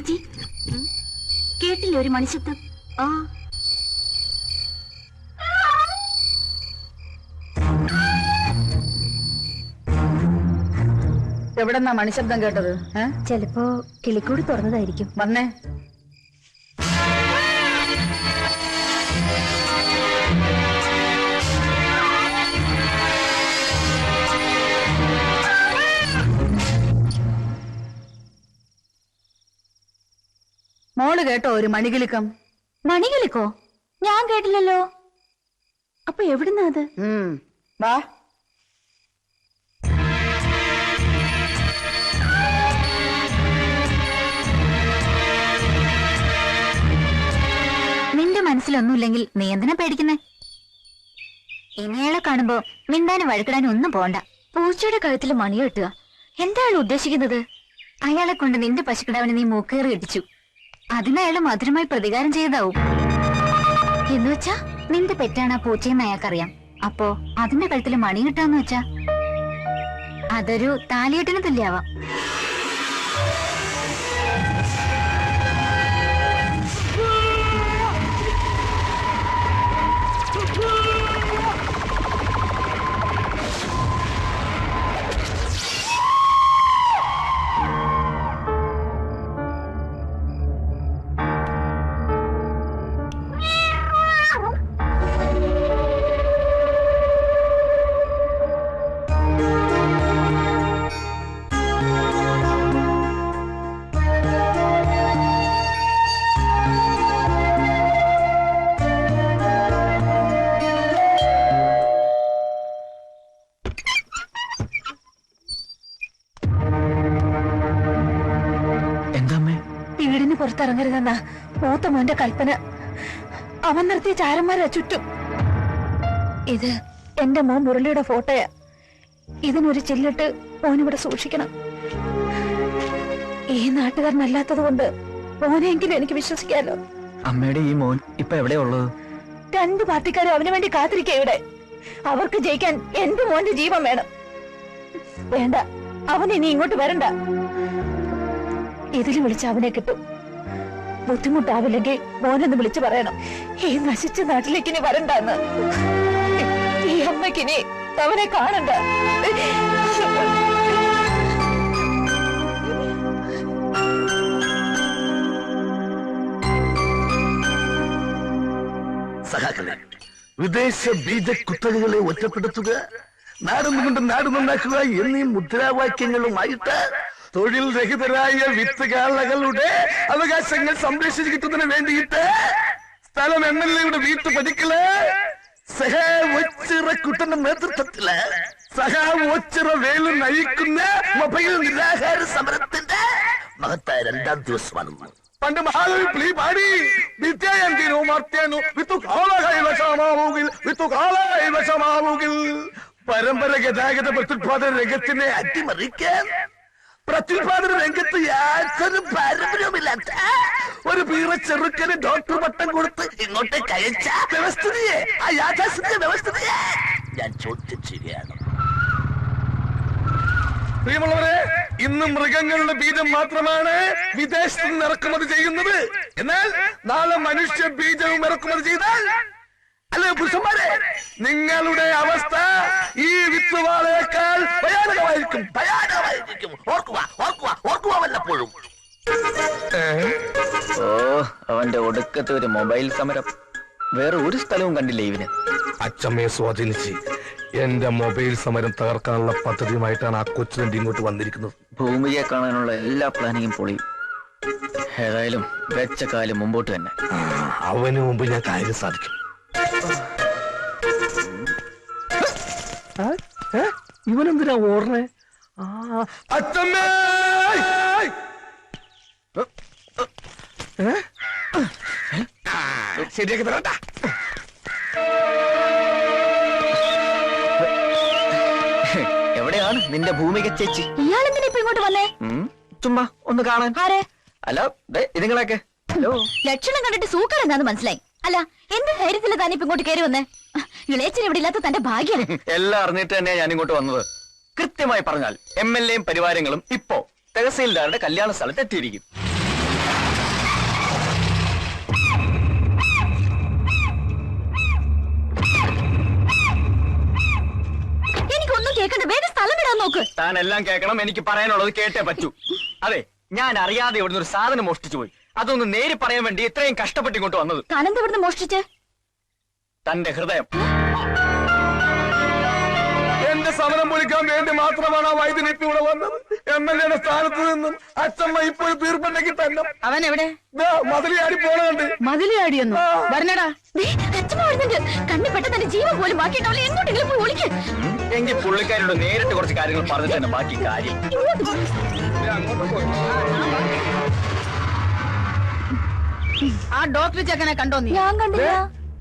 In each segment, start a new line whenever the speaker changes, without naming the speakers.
ചേച്ചി കേട്ടില്ലേ ഒരു മണിശബ്ദം?
ആ എവിടെന്നാ മണിശബ്ദം കേട്ടത്?
ചിലപ്പോ കിളിക്കൂട് തുറന്നതായിരിക്കും.
വന്നേ. മോള് കേട്ടോ ഒരു മണികിലുക്കം?
മണികിലുക്കോ? ഞാൻ കേട്ടില്ലല്ലോ. അപ്പൊ എവിടുന്നാ അത്?
വാ.
നിന്റെ മനസ്സിലൊന്നുമില്ലെങ്കിൽ നീ എന്തിനാ പേടിക്കുന്നേ? ഇനിയാളെ കാണുമ്പോ മിണ്ടാനും വഴക്കിടാനും ഒന്നും പോണ്ട. പൂച്ചയുടെ കഴുത്തിൽ മണി കെട്ടുക എന്താണ് ഉദ്ദേശിക്കുന്നത്? അയാളെ കൊണ്ട് നിന്റെ പശുക്കിടാവിനെ നീ മൂക്കേറി കെട്ടിച്ചു. അതിനയാള് മധുരമായി പ്രതികാരം ചെയ്തതാവും. എന്നുവെച്ചാ നിന്റെ പെറ്റാണ് ആ പൂച്ചയെന്ന് അയാൾക്കറിയാം. അപ്പോ അതിന്റെ കഴുത്തിൽ മണി കിട്ടാന്ന് വെച്ചാ അതൊരു താലിയെട്ടിന് തുല്യാവാം. വീടിന് പുറത്തിറങ്ങരുതെന്നാ മൂത്ത മോന്റെ കൽപ്പന. അവൻ നിർത്തിയ ചാരന്മാരാ ചുറ്റും. ഇത് എന്റെ മോൻ മുരളിയുടെ ഫോട്ടോയാ. ഇതിനൊരു ചില്ലിട്ട് മോനിവിടെ സൂക്ഷിക്കണം. ഈ നാട്ടുകാരനല്ലാത്തത് കൊണ്ട് മോനെങ്കിലും എനിക്ക് വിശ്വസിക്കാലോ.
അമ്മയുടെ ഈ മോൻ ഇപ്പൊ എവിടെയാ ഉള്ളത്?
രണ്ടു പാർട്ടിക്കാരും അവന് വേണ്ടി കാത്തിരിക്കുക ഇവിടെ. അവർക്ക് ജയിക്കാൻ എന്റെ മോന്റെ ജീവൻ വേണം. വേണ്ട, അവൻ ഇനി ഇങ്ങോട്ട് വരണ്ട. ഇതിൽ വിളിച്ച് അവനെ കിട്ടും. ബുദ്ധിമുട്ടാവില്ലെങ്കിൽ മോനെന്ന് വിളിച്ചു പറയണം, ഈ നശിച്ച നാട്ടിലേക്ക് ഇനി വരണ്ടെന്ന്. ഈ അമ്മയ്ക്കിനി അവനെ കാണണ്ട.
സഹാക്കളെ, വിദേശ ബീജ കുത്തകകളെ ഒറ്റപ്പെടുത്തുക, നാടുകൊണ്ട് നാട് നന്നാക്കുക എന്നീ മുദ്രാവാക്യങ്ങളുമായിട്ട് തൊഴിൽ രഹിതരായ വിത്തുകാളകളുടെ അവകാശങ്ങൾ സംരക്ഷിച്ചു കിട്ടുന്നതിന് വേണ്ടിയിട്ട് സ്ഥലം MLA-യുടെ വീട്ടുപടിക്കല് സഹാ കുട്ടന്റെ നേതൃത്വത്തില് സഹാ വേലു നയിക്കുന്ന മൊബൈൽ നിരാഹാര സമരത്തിന്റെ മഹത്തായ 2ാം ദിവസമാണ്. പണ്ട് മഹാകവി പ്ലീ പാടി വിദ്യായന്തിനോ മർത്യനോ വിത്തുകാളകൈവശമാവുകിൽ പരമ്പര ഗതാഗത പ്രത്യുത്പാദന രംഗത്തിനെ അട്ടിമറിക്കാൻ പ്രത്യുത്പാദന രംഗത്ത് യാതൊരു പാരമ്പര്യവുമില്ലാത്ത ഒരു പീറ ചെറുക്കന് ഡോക്ടർ പട്ടം കൊടുത്ത് ഇങ്ങോട്ടേക്ക് അയച്ച വ്യവസ്ഥിതിയെ, ആ യാഥാസ്ഥിതിക വ്യവസ്ഥിതിയെ ഞാൻ ചോദ്യം ചെയ്യുകയാണ്. പ്രിയമുള്ളവരെ, ഇന്ന് മൃഗങ്ങളുടെ ബീജം മാത്രമാണ് വിദേശത്ത് നിന്ന് ഇറക്കുമതി ചെയ്യുന്നത്. എന്നാൽ നാളെ മനുഷ്യ ബീജവും ഇറക്കുമതി ചെയ്താൽ, അല്ലെ പുരുഷന്മാരെ, നിങ്ങളുടെ അവസ്ഥ ഈ വിത്തുവാളയേക്കാൾ ഭയാനകമായിരിക്കും. ഓർക്കുക വല്ലപ്പോഴും.
ഓ, അവന്റെ ഒടുക്കത്തെ ഒരു മൊബൈൽ സമരം. വേറെ ഒരു സ്ഥലവും കണ്ടില്ലേ ഇവന്?
അച്ചമ്മയെ സ്വാധീനിച്ച് എന്റെ മൊബൈൽ സമരം തകർക്കാനുള്ള പദ്ധതിയുമായിട്ടാണ് ആ കൊച്ചുതണ്ടി ഇങ്ങോട്ട് വന്നിരിക്കുന്നത്.
ഭൂമിയെ കാണാനുള്ള എല്ലാ പ്ലാനിങ്ങും പൊളിയും. ഏതായാലും വെച്ച കാലം മുമ്പോട്ട് തന്നെ.
അവന് മുമ്പ് ഞാൻ കാര്യം സാധിക്കും. ഇവനെന്തിനാ ഓടണേ? അച്ചമ്മേ, ശരിയാക്കി തരണ്ട.
എവിടെയാണ് നിന്റെ ഭൂമിക ചേച്ചി?
ഇയാളെന്തിനാ ഇപ്പൊ ഇങ്ങോട്ട് വന്നേ?
ചുമ്മാ ഒന്ന് കാണാൻ.
ആരെ?
അല്ല, ഇതുങ്ങളൊക്കെ
ലക്ഷണം കണ്ടിട്ട് സൂക്കർ എന്താന്ന് മനസ്സിലായി. അല്ല, എന്ത് ധൈര്യത്തില് താൻ ഇപ്പൊ ഇങ്ങോട്ട് കയറി വന്നേ? ഇളയച്ചൻ ഇവിടെ ഇല്ലാത്ത തന്റെ ഭാഗ്യം.
എല്ലാം അറിഞ്ഞിട്ട് തന്നെയാ ഞാൻ ഇങ്ങോട്ട് വന്നത്. കൃത്യമായി പറഞ്ഞാൽ MLA-യും പരിവാരങ്ങളും ഇപ്പോ തഹസീൽദാരുടെ കല്യാണ സ്ഥലത്ത് എത്തിയിരിക്കും. താൻ എല്ലാം കേൾക്കണം, എനിക്ക് പറയാനുള്ളത് കേട്ടേ പറ്റൂ. അതെ, ഞാൻ അറിയാതെ ഇവിടുന്ന് ഒരു സാധനം മോഷ്ടിച്ചു പോയി. അതൊന്ന് നേരി പറയാൻ വേണ്ടി ഇത്രയും കഷ്ടപ്പെട്ട് ഇങ്ങോട്ട് വന്നത്.
താനെന്താ ഇവിടുന്ന് മോഷ്ടിച്ച്?
തന്റെ ഹൃദയം.
എന്റെ സമരം പൊളിക്കാൻ വേണ്ടി മാത്രമാണ് ആ വൈദ്യുതി ഇപ്പൊ ഇവിടെ വന്നത്. MLA യുടെ സ്ഥാനത്ത് നിന്നും അച്ഛമ്മ ഇപ്പോൾ തീർപ്പുണ്ടെങ്കിൽ തന്നെ
അവൻ എവിടെ?
മതിലിയാടി പോണുണ്ട്.
മതിലിയാടിയൊന്നു വരണടാ.
കണ്ണി പെട്ടെന്ന് ജീവൻ പോലും ബാക്കിയുണ്ടാവില്ല. എങ്ങോട്ടെങ്കിലും പോയി ഒളിക്ക്.
എങ്കിൽ പുള്ളിക്കാരോട് നേരിട്ട് കുറച്ച് കാര്യങ്ങൾ പറഞ്ഞിട്ട് തന്നെ ബാക്കി കാര്യം.
ആ ഡോക്ടർ ചെക്കനെ കണ്ടോ നീ?
ഞാൻ കണ്ടില്ല.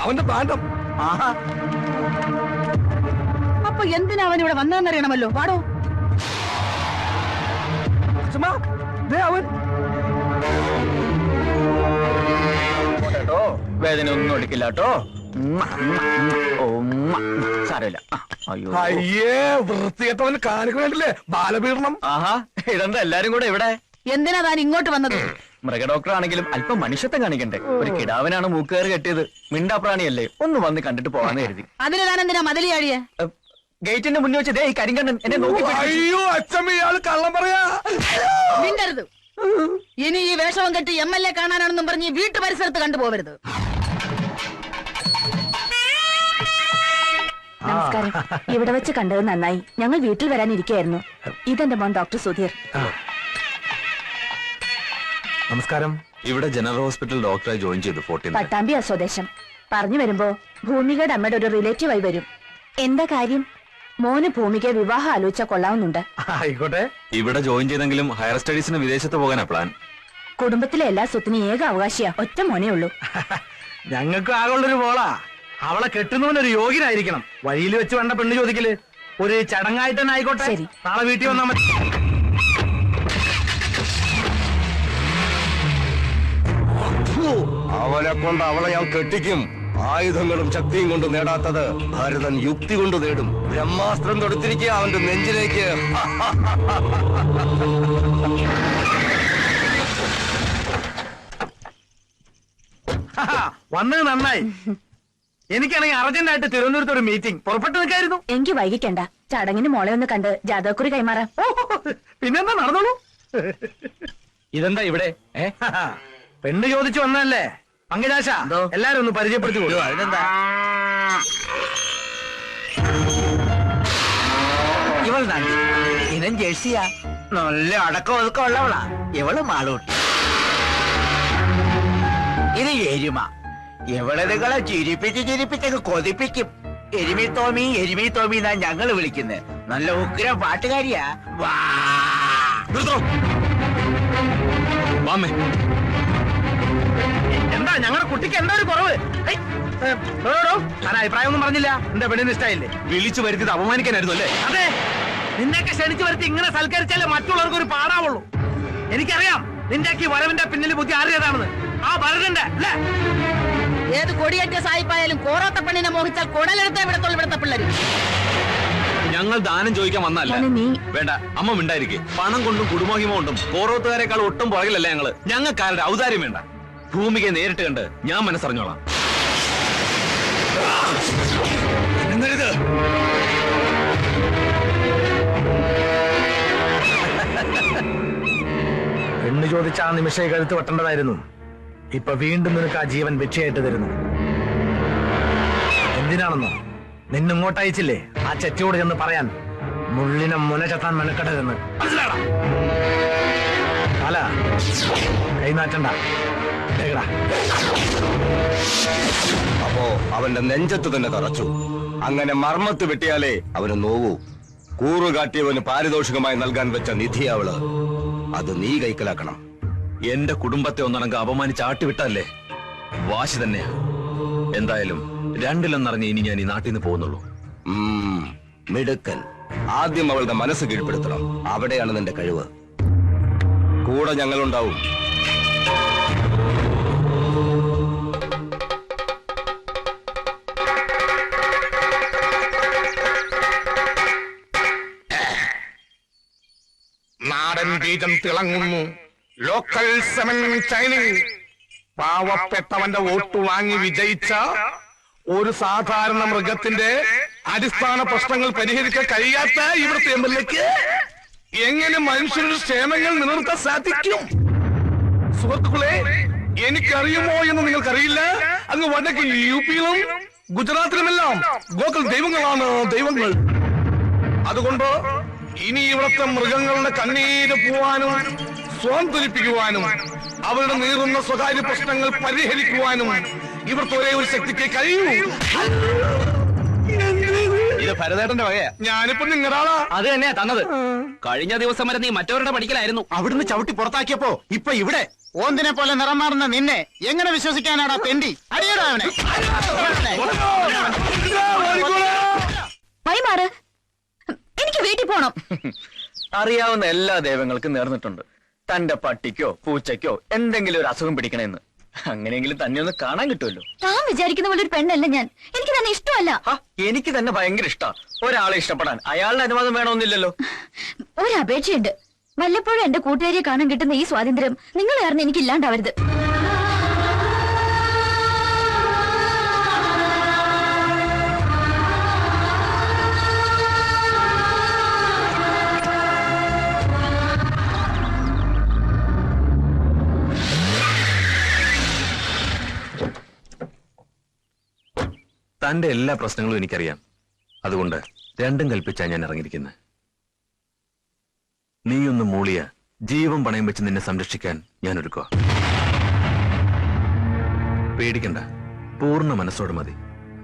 അവന്റെ പാണ്ഡം.
അപ്പൊ എന്തിനാ അവൻ ഇവിടെ വന്നതെന്നറിയണമല്ലോ. പാടോ.
അച്ഛമ്മ, ദേ അവൻ.
കേട്ടോ, വേദന ഒന്നും എടുക്കില്ല കേട്ടോ. സാരമില്ല. അയ്യോ,
അയ്യേ, വൃത്തികെട്ടവന് കാണിക്കണ്ടില്ലേ ബാലപീഡനം.
ആഹാ, ഇതെന്താ എല്ലാരും കൂടെ ഇവിടെ?
എന്തിനാ താൻ ഇങ്ങോട്ട് വന്നത്?
മൃഗ ഡോക്ടർ ആണെങ്കിലും അല്പം മനുഷ്യത്വം കാണിക്കണ്ടേ? ഒരു കിടാവിനാണ് മൂക്കേറ് കെട്ടിയത്. മിണ്ടാപ്രാണിയല്ലേ, ഒന്ന് വന്ന് കണ്ടിട്ട് പോകാന്ന് കരുതി.
അതിന് താൻ എന്തിനാ മതിലിയാടിയെ?
ഗേറ്റിന്റെ മുന്നിൽ വെച്ച് ദേ ഈ കരിങ്കണ്ണൻ എന്നെ നോക്കി.
അയ്യോ അച്ഛമ്മ, ഇയാള് കള്ളം പറയാ.
മിണ്ടരുത്. ഇനി ഈ വേഷവും കെട്ടി MLA കാണാനാണെന്നും പറഞ്ഞ് ഈ വീട്ടു പരിസരത്ത് കണ്ടുപോകരുത്.
നമസ്കാരം. ഇവിടെ വെച്ച് കണ്ടത് നന്നായി. ഞങ്ങൾ വീട്ടിൽ വരാനിരിക്കുകയായിരുന്നു. ഇതെന്റെ മോൻ ഡോക്ടർ സുധീർ.
നമസ്കാരം. ഇവിടെ ജനറൽ ഹോസ്പിറ്റൽ ഡോക്ടറായി ജോയിൻ ചെയ്തു. 14
പട്ടാമ്പി സ്വദേശം. പറഞ്ഞു വരുമ്പോ ഭൂമികയുടെ അമ്മയുടെ ഒരു റിലേറ്റീവായി വരും. എന്താ കാര്യം? മോന് ഭൂമികയെ വിവാഹം ആലോചിച്ച കൊള്ളാവുന്നുണ്ട്.
ആയിക്കോട്ടെ. ഇവിടെ ജോയിൻ ചെയ്തെങ്കിലും ഹയർ സ്റ്റഡീസിന് വിദേശത്ത് പോകാനാ പ്ലാൻ.
കുടുംബത്തിലെ എല്ലാ സ്വത്തിനും ഏക അവകാശിയാ. ഒറ്റ മോനേ ഉള്ളൂ.
ഞങ്ങൾക്ക് ആകുള്ളൊരു മോളാ. അവളെ കെട്ടുന്നവനൊരു യോഗ്യനായിരിക്കണം. വഴിയിൽ വെച്ച് വേണ്ട പെണ്ണ് ചോദിക്കല്. ഒരു ചടങ്ങായിട്ട് തന്നെ ആയിക്കോട്ടെ.
ശരി.
നാളെ വീട്ടിൽ വന്നാൽ മതി.
അവനെ കൊണ്ട് അവളെ ഞാൻ കെട്ടിക്കും. ആയുധങ്ങളും ശക്തിയും കൊണ്ട് നേടാത്തത് ഭാരതൻ യുക്തി കൊണ്ട് നേടും. ബ്രഹ്മാസ്ത്രം തൊടുത്തിരിക്കുക അവന്റെ നെഞ്ചിലേക്ക്.
വന്നത് നന്നായി. എനിക്കാണെങ്കിൽ അർജന്റായിട്ട് തിരുവനന്തപുരത്ത് ഒരു മീറ്റിംഗ് പുറപ്പെട്ടു നിൽക്കായിരുന്നു.
എങ്കിൽ വൈകിക്കണ്ട. ചടങ്ങിന് മോളെ ഒന്ന് കണ്ട് ജാതകക്കുറി കൈമാറാം.
പിന്നെന്താ, നടന്നോളൂ.
ഇതെന്താ ഇവിടെ?
പെണ്ണ് ചോദിച്ചു വന്നതല്ലേ പങ്കജാശ? എല്ലാരും ഒന്ന് പരിചയപ്പെടുത്തി കൊടുത്തു.
അതിനെന്താ?
ഇവൾ നന്ദി, ഇനം ജേഴ്സിയാ. നല്ല അടക്കം ഒതുക്കം ഉള്ളവളാ. ഇവള് മാളൂട്ടി. ഇത് എരുമ. ഇവളെ നിങ്ങളെ ചിരിപ്പിച്ച് കൊതിപ്പിക്കും. എരുമി തോമി എന്നാ ഞങ്ങള് വിളിക്കുന്നത്. നല്ല ഉഗ്രം പാട്ടുകാരിയാ. വാ
എന്താ ഞങ്ങളുടെ കുട്ടിക്ക് എന്താ ഒരു കുറവ്? ഞാൻ അഭിപ്രായം ഒന്നും പറഞ്ഞില്ല. എന്താ പെണ്ണിന് ഇഷ്ടായില്ലേ?
വിളിച്ചു വരുത്തിയത് അപമാനിക്കാനായിരുന്നു അല്ലേ?
അതെ, നിന്നെയൊക്കെ ക്ഷണിച്ചു വരുത്തി ഇങ്ങനെ സൽക്കരിച്ചാലേ മറ്റുള്ളവർക്ക് ഒരു പാടാവുള്ളൂ. എനിക്കറിയാം നിന്റെയൊക്കെ വരവിന്റെ പിന്നിൽ ബുദ്ധി ആറിയതാണെന്ന്. ആ ഭരതന്റെ അല്ലേ?
ഏത് കൊടിയേറ്റ സായിപ്പായാലും കോറാത്ത പെണ്ണിനെ മോഹിച്ചാൽ കുടലെടുത്തേ വിടത്തുള്ളൂ ഇവിടുത്തെ പിള്ളേര്.
ഞങ്ങൾ ദാനം ചോദിക്കാൻ വന്നല്ല.
നീ
വേണ്ട, അമ്മ മിണ്ടായിരിക്കെ. പണം കൊണ്ടും കുടുംബഹിമ കൊണ്ടും കോറോത്തുകാരെക്കാൾ ഒട്ടും പുറകിലല്ല ഞങ്ങള്. ഞങ്ങൾക്കാരുടെ ഔദാര്യം വേണ്ട. ഭൂമികയെ നേരിട്ട് കണ്ട് ഞാൻ മനസ്സറിഞ്ഞോളാം.
പെണ്ണ് ചോദിച്ച ആ നിമിഷം കഴുത്ത് വെട്ടേണ്ടതായിരുന്നു. ഇപ്പൊ വീണ്ടും നിനക്ക് ആ ജീവൻ ഭിക്ഷയായിട്ട് തരുന്നു. എന്തിനാണെന്നോ? നിന്നിങ്ങോട്ട് അയച്ചില്ലേ ആ ചെറ്റിയോട് ചെന്ന് പറയാൻ, മുള്ളിനെ മുന ചത്താൻ മെനക്കെടരുന്ന്. മനസ്സിലാടാ? അല്ല, കൈനാറ്റണ്ട.
അപ്പോ അവന്റെ നെഞ്ചത്ത് തന്നെ തറച്ചു. അങ്ങനെ മർമ്മത്ത് വെട്ടിയാലേ അവന് നോവൂ. കൂറുകാട്ടിയവന് പാരിതോഷികമായി നൽകാൻ വെച്ച നിധി അവള്. അത് നീ കൈക്കലാക്കണം.
എന്റെ കുടുംബത്തെ ഒന്നടങ്കം അപമാനിച്ച് ആട്ടിവിട്ടല്ലേ? വാശി തന്നെയാ. എന്തായാലും രണ്ടിലെന്നറിഞ്ഞ് ഇനി ഞാൻ ഈ നാട്ടിൽ നിന്ന് പോകുന്നുള്ളൂ.
മിടുക്കൻ. ആദ്യം അവളുടെ മനസ്സ് കീഴ്പ്പെടുത്തണം. അവിടെയാണ് നിന്റെ കഴിവ്. കൂടെ ഞങ്ങളുണ്ടാവും.
നാടൻ ബീജം തിളങ്ങുന്നു. Local semen shining. പാവപ്പെട്ടവന്റെ വോട്ട് വാങ്ങി വിജയിച്ച ഒരു സാധാരണ മൃഗത്തിന്റെ അടിസ്ഥാന പ്രശ്നങ്ങൾ പരിഹരിക്കാൻ കഴിയാത്ത ഇവിടുത്തെ MLAക്ക് എങ്ങനെ മനുഷ്യരുടെ ക്ഷേമങ്ങൾ നിലനിർത്താൻ സാധിക്കും? സുഹൃത്തുക്കളെ, എനിക്കറിയുമോ എന്ന് നിങ്ങൾക്കറിയില്ല. അങ്ങ് വടക്ക് യുപിയിലും ഗുജറാത്തിലുമെല്ലാം ഗോകുൽ ദൈവങ്ങളാണ് ദൈവങ്ങൾ. അതുകൊണ്ട് ഇനി ഇവിടുത്തെ മൃഗങ്ങളുടെ കണ്ണീര് പോവാനും സ്വാന്തരിപ്പിക്കുവാനും അവരുടെ നീറുന്ന സ്വകാര്യ പ്രശ്നങ്ങൾ പരിഹരിക്കുവാനും ഇവിടുത്തെ ഒരേ ഒരു ശക്തിക്ക് കഴിയൂ.
ഇത് ഭരതേട്ടന്റെ വകയാ.
ഞാനിപ്പോ നിങ്ങളാളാ.
അത് തന്നെയാ തന്നത്. കഴിഞ്ഞ ദിവസം വരെ നീ മറ്റവരുടെ പഠിക്കലായിരുന്നു.
അവിടുന്ന് ചവിട്ടി പുറത്താക്കിയപ്പോ ഇപ്പൊ ഇവിടെ ഓന്തിനെ പോലെ നിറം മാറുന്ന നിന്നെ എങ്ങനെ വിശ്വസിക്കാനാടാ തെണ്ടി? അടിയടാ അവനെ.
വഴിമാറ്, എനിക്ക് വീട്ടിൽ പോണം.
അറിയാവുന്ന എല്ലാ ദൈവങ്ങൾക്കും നേർന്നിട്ടുണ്ട് തന്റെ പട്ടിക്കോ പൂച്ചയ്ക്കോ എന്തെങ്കിലും ഒരു അസുഖം പിടിക്കണമെന്ന്. അങ്ങനെയെങ്കിലും തന്നെ ഒന്ന് കാണാൻ കിട്ടുമല്ലോ.
താൻ വിചാരിക്കുന്ന പോലെ ഒരു പെണ്ണല്ല ഞാൻ. എനിക്ക് തന്നെ ഇഷ്ടമല്ല.
എനിക്ക് തന്നെ ഭയങ്കര ഇഷ്ടാ. ഒരാളെ ഇഷ്ടപ്പെടാൻ അയാളുടെ അനുവാദം വേണമെന്നില്ലല്ലോ.
ഒരു അപേക്ഷയുണ്ട്. വല്ലപ്പോഴും എന്റെ കൂട്ടുകാരിയെ കാണാൻ കിട്ടുന്ന ഈ സ്വാതന്ത്ര്യം നിങ്ങൾ കാരണം എനിക്ക് ഇല്ലാണ്ടാവരുത്.
തന്റെ എല്ലാ പ്രശ്നങ്ങളും എനിക്കറിയാം. അതുകൊണ്ട് രണ്ടും കൽപ്പിച്ചാ ഞാൻ ഇറങ്ങിയിരിക്കുന്നത്. നീയൊന്ന് മൂളിയ ജീവൻ പണയം വെച്ച് നിന്നെ സംരക്ഷിക്കാൻ ഞാൻ ഒരുക്കുക. പേടിക്കണ്ട, പൂർണ്ണ മനസ്സോടെ മതി.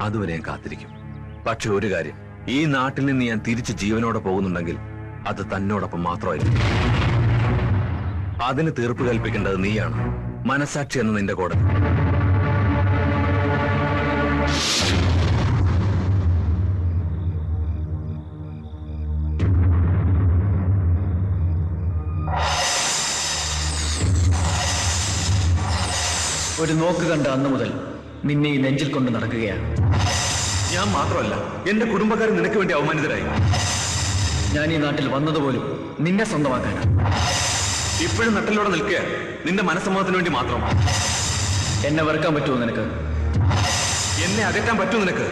അതുവരെ ഞാൻ കാത്തിരിക്കും. പക്ഷെ ഒരു കാര്യം, ഈ നാട്ടിൽ നിന്ന് ഞാൻ തിരിച്ച് ജീവനോടെ പോകുന്നുണ്ടെങ്കിൽ അത് തന്നോടൊപ്പം മാത്രമായിരിക്കും. അതിന് തീർപ്പ് കൽപ്പിക്കേണ്ടത് നീയാണ്, മനസാക്ഷി എന്ന നിന്റെ കോടതി.
ഒരു നോക്ക് കണ്ട അന്ന് മുതൽ നിന്നെ ഈ നെഞ്ചിൽ കൊണ്ട് നടക്കുകയാണ്.
ഞാൻ മാത്രമല്ല, എന്റെ കുടുംബക്കാർ നിനക്ക് വേണ്ടി അവമാനിതരായി.
ഞാൻ ഈ നാട്ടിൽ വന്നതുപോലും നിന്നെ സ്വന്തമാക്കാനാണ്.
ഇപ്പോഴും നട്ടിലൂടെ നിൽക്കുക നിന്റെ മനസ്സമ്മതത്തിന് വേണ്ടി മാത്രം.
എന്നെ വെറുക്കാൻ പറ്റുമോ നിനക്ക്?
എന്നെ അകറ്റാൻ പറ്റുമോ നിനക്ക്?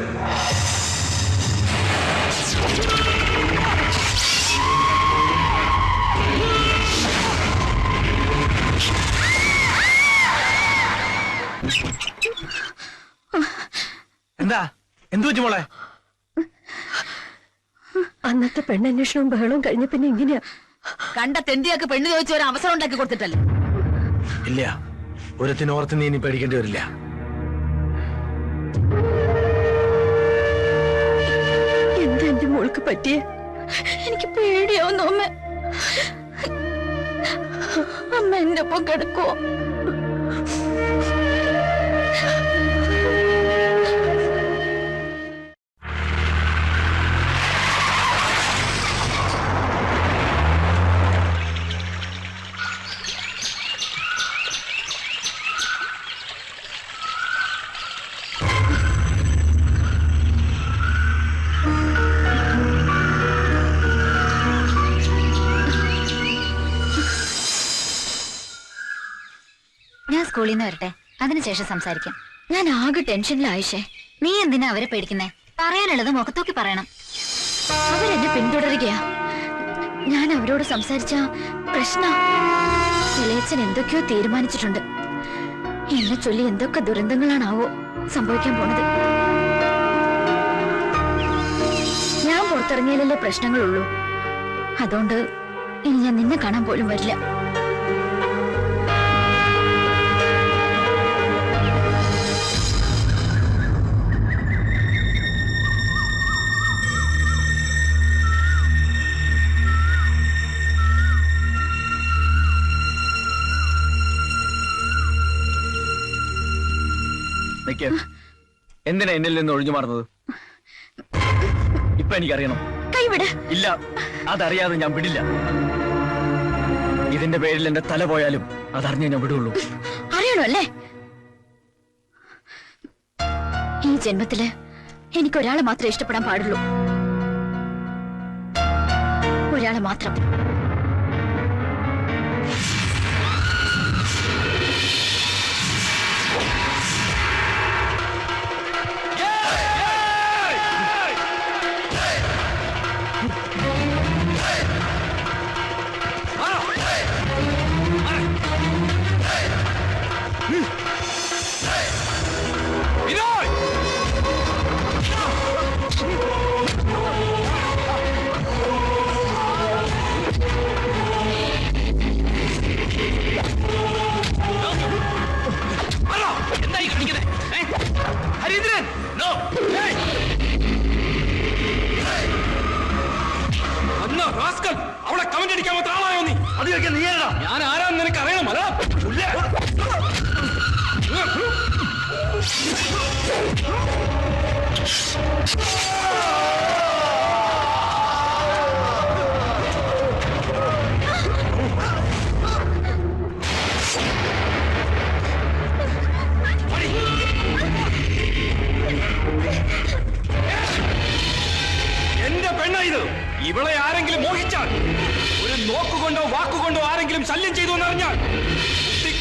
എന്താ എന്തു വെച്ചു മോളെ?
അന്നത്തെ പെണ്ണന്വേഷണവും ബഹളവും കഴിഞ്ഞ പിന്നെ ഇങ്ങനെയാ.
കണ്ട തെണ്ടിയൊക്കെ പെണ്ണ് ചോദിച്ച ഒരു അവസരം ഉണ്ടാക്കി കൊടുത്തിട്ടല്ലേ?
ഇല്ല, ഒരുത്തിനോർത്ത് നീ ഇനി പേടിക്കേണ്ടി വരില്ല.
എന്താ എന്റെ മോൾക്ക് പറ്റിയേ? എനിക്ക് പേടിയാവുന്നു അമ്മ. അമ്മ എന്റെ ഒപ്പം കിടക്കുവോ? സ്കൂളിൽ നിന്ന് വരട്ടെ, അതിനുശേഷം സംസാരിക്കാം. ഞാൻ ആകെ ടെൻഷനിലായിഷേ. നീ എന്തിനാ അവരെ പേടിക്കുന്നേ? പറയാനുള്ളത് മുഖത്തോക്കി പറയണം. അവരെന്നെ പിന്തുടരുകയാ. ഞാൻ അവരോട് സംസാരിച്ച പ്രശ്നം. ഇളയച്ചൻ എന്തൊക്കെയോ തീരുമാനിച്ചിട്ടുണ്ട്. എന്നെ ചൊല്ലി എന്തൊക്കെ ദുരന്തങ്ങളാണാവോ സംഭവിക്കാൻ പോണത്. ഞാൻ പുറത്തിറങ്ങിയാലല്ലേ പ്രശ്നങ്ങളുള്ളൂ. അതുകൊണ്ട് ഇനി ഞാൻ നിന്നെ കാണാൻ പോലും വരില്ല.
എന്തിനാ എന്നിൽ നിന്ന് ഒഴിഞ്ഞു മാറുന്നത്? ഇപ്പൊ എനിക്കറിയണം.
കൈവിട്.
ഇല്ല, അതറിയാതെ ഞാൻ വിടില്ല. ഇതിന്റെ പേരിൽ എന്റെ തല പോയാലും അതറിഞ്ഞേ ഞാൻ വിടുള്ളൂ.
അറിയണോ അല്ലേ? ഈ ജന്മത്തില് എനിക്കൊരാളെ മാത്രമേ ഇഷ്ടപ്പെടാൻ പാടുള്ളൂ. ഒരാളെ മാത്രം.
ഹരീന്ദ്രൻ അവളെ കമന്റ് അടിക്കാൻ മാത്രം ആളായോ നീ? അത് ചോദിക്കാൻ നീ ആരാ? ഞാൻ ആരാന്ന് നിനക്ക് അറിയണം. അതാ എന്റെ പെണ്ണ ഇത്. ഇവളെ ആരെങ്കിലും മോഹിച്ചാൽ, ഒരു നോക്കുകൊണ്ടോ വാക്കുകൊണ്ടോ ആരെങ്കിലും ശല്യം ചെയ്തു എന്നറിഞ്ഞാൽ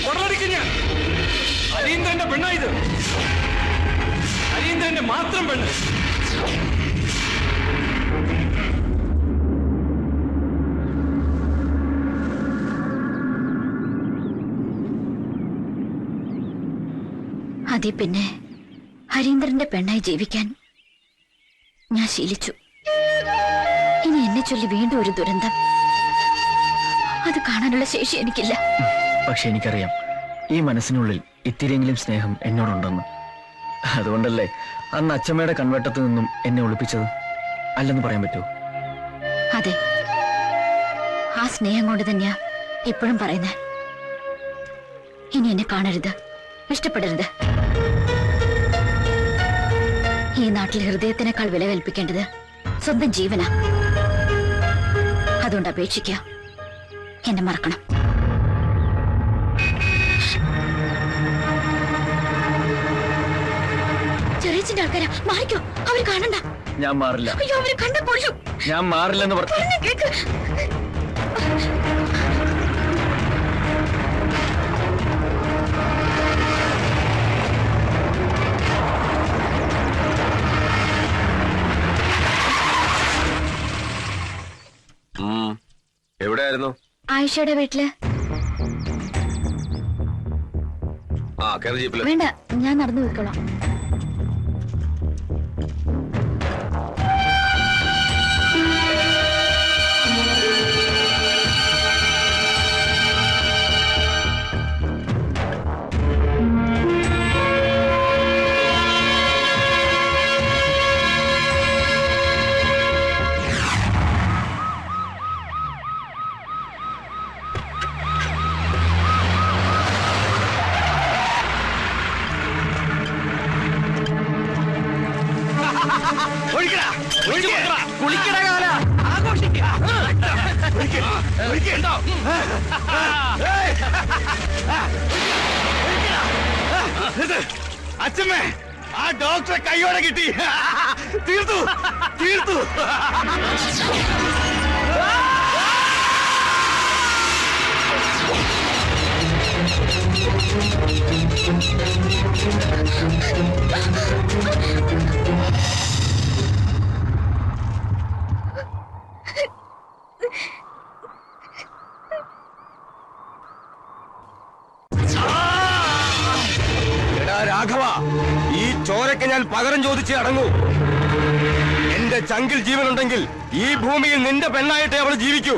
കൊടലടിക്കും ഞാൻ. ഹരീന്ദ്രന്റെ പെണ്ണ ഇത്. ഹരീന്ദ്രന്റെ മാത്രം പെണ്ണ്.
അതെ, പിന്നെ ഹരീന്ദ്രന്റെ പെണ്ണായി ജീവിക്കാൻ ഞാൻ ശീലിച്ചു. ഇനി എന്നെ ചൊല്ലി വീണ്ടും ഒരു ദുരന്തം, അത് കാണാനുള്ള ശേഷി എനിക്കില്ല.
പക്ഷെ എനിക്കറിയാം ഈ മനസ്സിനുള്ളിൽ ഇത്തിരിയെങ്കിലും സ്നേഹം എന്നോടുണ്ടെന്ന്. അതുകൊണ്ടല്ലേ അന്ന് അച്ഛമ്മയുടെ കൺവെട്ടത്ത് നിന്നും എന്നെ ഒളിപ്പിച്ചത്? അല്ലെന്ന് പറയാൻ പറ്റുമോ?
അതെ, ആ സ്നേഹം കൊണ്ട് തന്നെയാ ഇപ്പോഴും പറയുന്നേ. ഇനി എന്നെ കാണരുത്, ഇഷ്ടപ്പെടരുത്. ഈ നാട്ടിൽ ഹൃദയത്തിനേക്കാൾ വില കൽപ്പിക്കേണ്ടത് സ്വന്തം ജീവനാ. അതുകൊണ്ട് അപേക്ഷിക്കുക, എന്നെ മറക്കണം. ചെറിയച്ഛന്റെ ആൾക്കാരാ, മാറിക്കോ. അവർ കാണണ്ട.
ഞാൻ മാറില്ല.
അയ്യോ, അവര് കണ്ട കൊല്ലും.
ഞാൻ മാറില്ലെന്ന് പറഞ്ഞു.
കേക്ക്.
എവിടെയായിരുന്നു?
ആയിഷയുടെ വീട്ടില്.
ആ, കേരള ജീപ്പില്.
വേണ്ട, ഞാൻ നടന്നു പോയിക്കോളാം.
കുളിക്കട കാല ആഘോഷിക്കാം.
അച്ഛമ്മേ, ആ ഡോക്ടറെ കൈയോടെ കിട്ടി. തീർത്തു, തീർത്തു.
രാഘവ, ഈ ചോരയ്ക്ക് ഞാൻ പകരം ചോദിച്ച് അടങ്ങൂ. എന്റെ ചങ്കിൽ ജീവനുണ്ടെങ്കിൽ ഈ ഭൂമിയിൽ നിന്റെ പെണ്ണായിട്ടേ അവൾ ജീവിക്കൂ.